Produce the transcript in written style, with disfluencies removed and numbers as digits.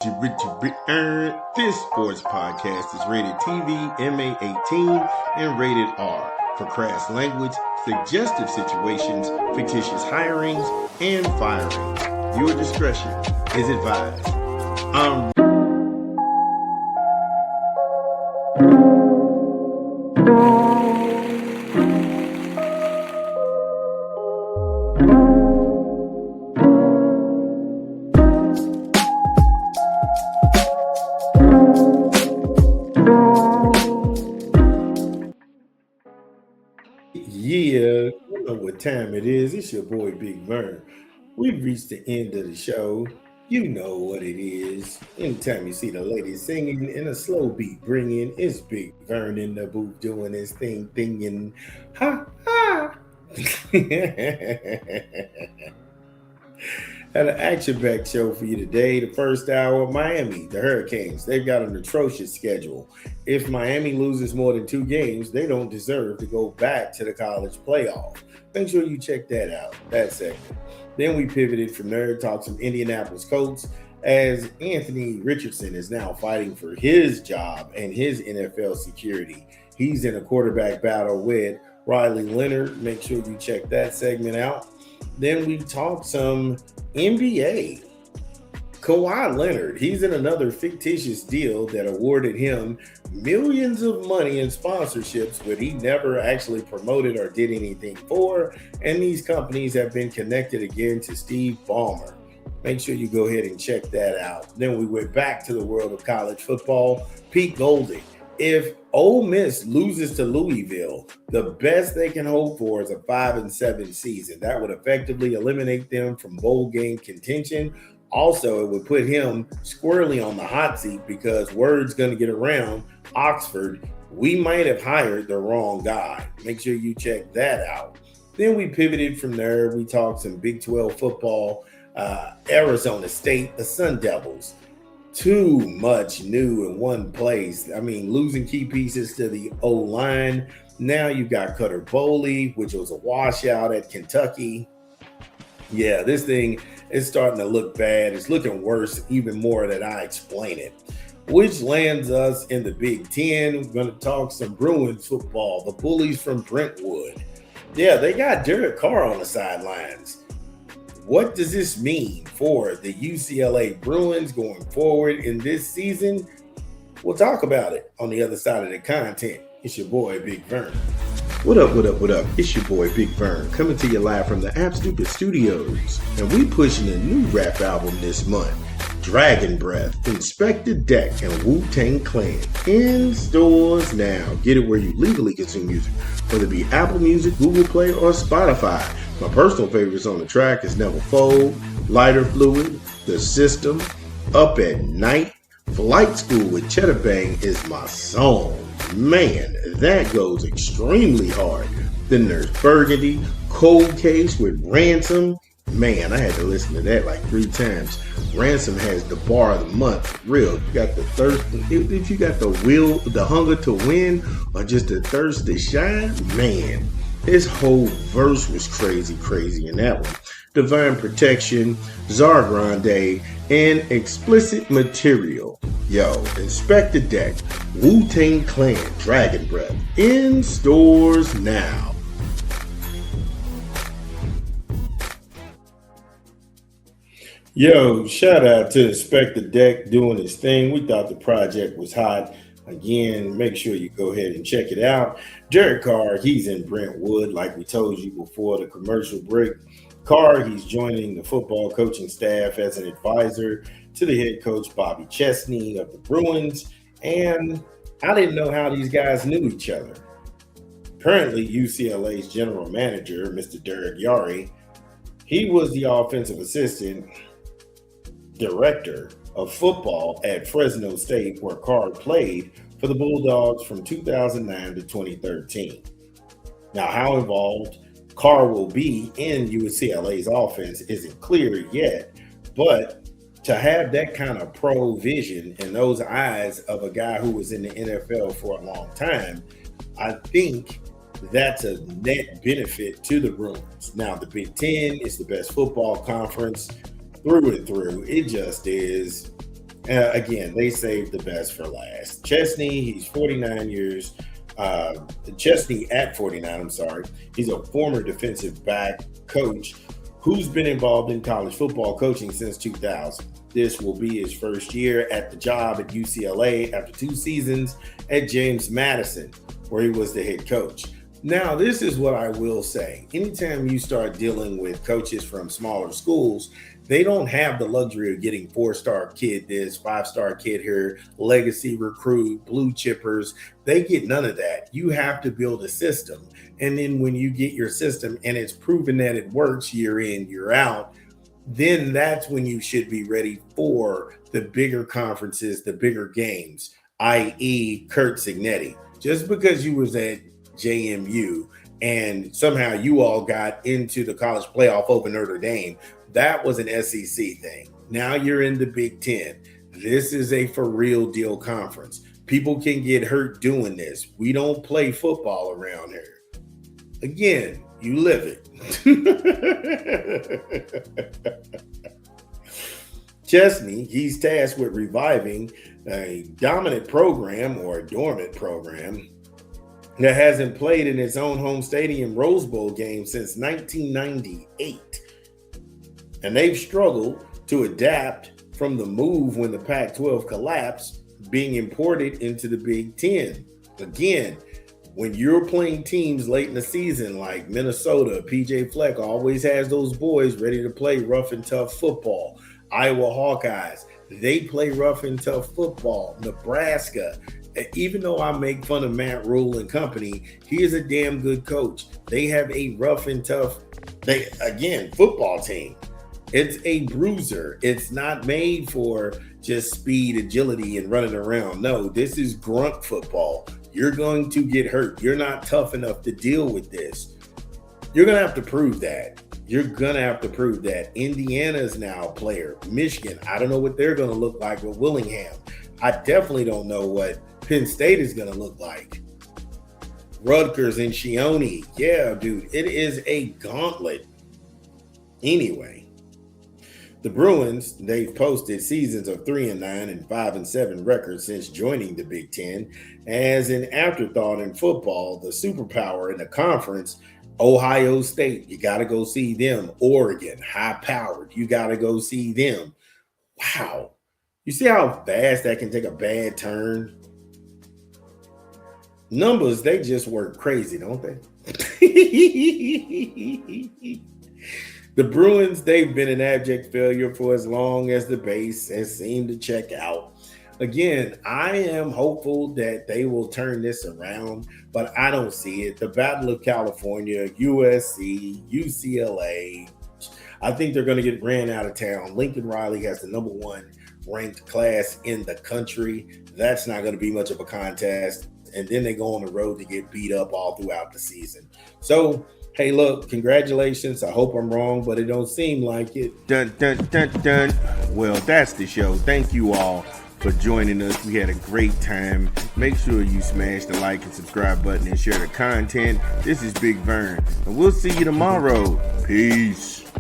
This sports podcast is rated TV, MA18, and rated R for crass language, suggestive situations, fictitious hirings, and firings. Viewer discretion is advised. Yeah, you know what time it is. It's your boy Big Vern. We've reached the end of the show. You know what it is. Anytime you see the ladies singing and a slow beat bringing, it's Big Vern in the booth doing his thinging. Ha ha! Had an action-packed show for you today. The first hour, Miami, the Hurricanes. They've got an atrocious schedule. If Miami loses more than 2 games, they don't deserve to go back to the college playoff. Make sure you check that out, that segment. Then we pivoted from there, talked some Indianapolis Colts, as Anthony Richardson is now fighting for his job and his NFL security. He's in a quarterback battle with Riley Leonard. Make sure you check that segment out. Then we talked some NBA. Kawhi Leonard, he's in another fictitious deal that awarded him millions of money in sponsorships, but he never actually promoted or did anything for. And these companies have been connected again to Steve Ballmer. Make sure you go ahead and check that out. Then we went back to the world of college football. Pete Golding. If Ole Miss loses to Louisville, the best they can hope for is a 5-7 season. That would effectively eliminate them from bowl game contention. Also, it would put him squarely on the hot seat because word's going to get around Oxford. We might have hired the wrong guy. Make sure you check that out. Then we pivoted from there. We talked some Big 12 football, Arizona State, the Sun Devils. Too much new in one place. I mean, losing key pieces to the O-line. Now you've got Cutter Boley, which was a washout at Kentucky. Yeah, this thing is starting to look bad. It's looking worse even more that I explain it. Which lands us in the Big Ten. We're going to talk some Bruins football. The bullies from Brentwood. Yeah, they got Derek Carr on the sidelines. What does this mean for the UCLA Bruins going forward in this season? We'll talk about it on the other side of the content. It's your boy, Big Vern. What up? It's your boy, Big Vern, coming to you live from the App Stupid Studios. And we pushing a new rap album this month. Dragon Breath, Inspector Deck, and Wu-Tang Clan. In stores now. Get it where you legally consume music, whether it be Apple Music, Google Play, or Spotify. My personal favorites on the track is Never Fold, Lighter Fluid, The System, Up at Night, Flight School with Cheddar Bang is my song. Man, that goes extremely hard. Then there's Burgundy, Cold Case with Ransom. Man, I had to listen to that like 3 times. Ransom has the bar of the month. Real, you got the thirst. If you got the will, the hunger to win, or just the thirst to shine, man, his whole verse was crazy in that one. Divine Protection, Zar Grande, and Explicit Material. Yo, Inspector Deck, Wu-Tang Clan, Dragon Breath, in stores now. Yo, shout out to Inspector Deck doing his thing. We thought the project was hot. Again, make sure you go ahead and check it out. Derek Carr, he's in Brentwood, like we told you before the commercial break. Carr, he's joining the football coaching staff as an advisor to the head coach, Bobby Chesney of the Bruins. And I didn't know how these guys knew each other. Currently, UCLA's general manager, Mr. Derek Yari, he was the offensive assistant director of football at Fresno State, where Carr played for the Bulldogs from 2009 to 2013. Now, how involved Carr will be in UCLA's offense isn't clear yet, but to have that kind of pro vision in those eyes of a guy who was in the NFL for a long time, I think that's a net benefit to the Bruins. Now, the Big Ten is the best football conference through and through. It just is. Again, they saved the best for last. Chesney, he's 49 years. Uh, Chesney at 49, I'm sorry. He's a former defensive back coach who's been involved in college football coaching since 2000. This will be his first year at the job at UCLA after 2 seasons at James Madison, where he was the head coach. Now, this is what I will say. Anytime you start dealing with coaches from smaller schools, they don't have the luxury of getting 4-star kid this, 5-star kid here, legacy recruit, blue chippers. They get none of that. You have to build a system. And then when you get your system and it's proven that it works year in, year out, then that's when you should be ready for the bigger conferences, the bigger games, i.e. Kurt Signetti. Just because you was at JMU and somehow you all got into the college playoff over Notre Dame, that was an SEC thing. Now you're in the Big Ten. This is a for real deal conference. People can get hurt doing this. We don't play football around here. Again, you live it. Chesney, he's tasked with reviving a dominant program or a dormant program that hasn't played in its own home stadium Rose Bowl game since 1998. And they've struggled to adapt from the move when the Pac-12 collapsed, being imported into the Big Ten. Again, when you're playing teams late in the season like Minnesota, PJ Fleck always has those boys ready to play rough and tough football. Iowa Hawkeyes, they play rough and tough football. Nebraska, even though I make fun of Matt Rule and company, he is a damn good coach. They have a rough and tough, football team. It's a bruiser. It's not made for just speed, agility, and running around. No, this is grunt football. You're going to get hurt. You're not tough enough to deal with this. You're going to have to prove that. You're going to have to prove that. Indiana is now a player. Michigan, I don't know what they're going to look like with Willingham. I definitely don't know what Penn State is going to look like. Rutgers and Shione. Yeah, dude, it is a gauntlet. Anyway. The Bruins, they've posted seasons of 3-9 and 5-7 records since joining the Big Ten. As an afterthought in football, the superpower in the conference, Ohio State, you got to go see them. Oregon, high-powered, you got to go see them. Wow. You see how fast that can take a bad turn? Numbers, they just work crazy, don't they? The Bruins, they've been an abject failure for as long as the base has seemed to check out. Again, I am hopeful that they will turn this around, but I don't see it. The Battle of California, USC, UCLA, I think they're going to get ran out of town. Lincoln Riley has the number 1 ranked class in the country. That's not going to be much of a contest. And then they go on the road to get beat up all throughout the season. So, hey, look, congratulations. I hope I'm wrong, but it don't seem like it. Dun, dun, dun, dun. Well, that's the show. Thank you all for joining us. We had a great time. Make sure you smash the like and subscribe button and share the content. This is Big Vern, and we'll see you tomorrow. Peace.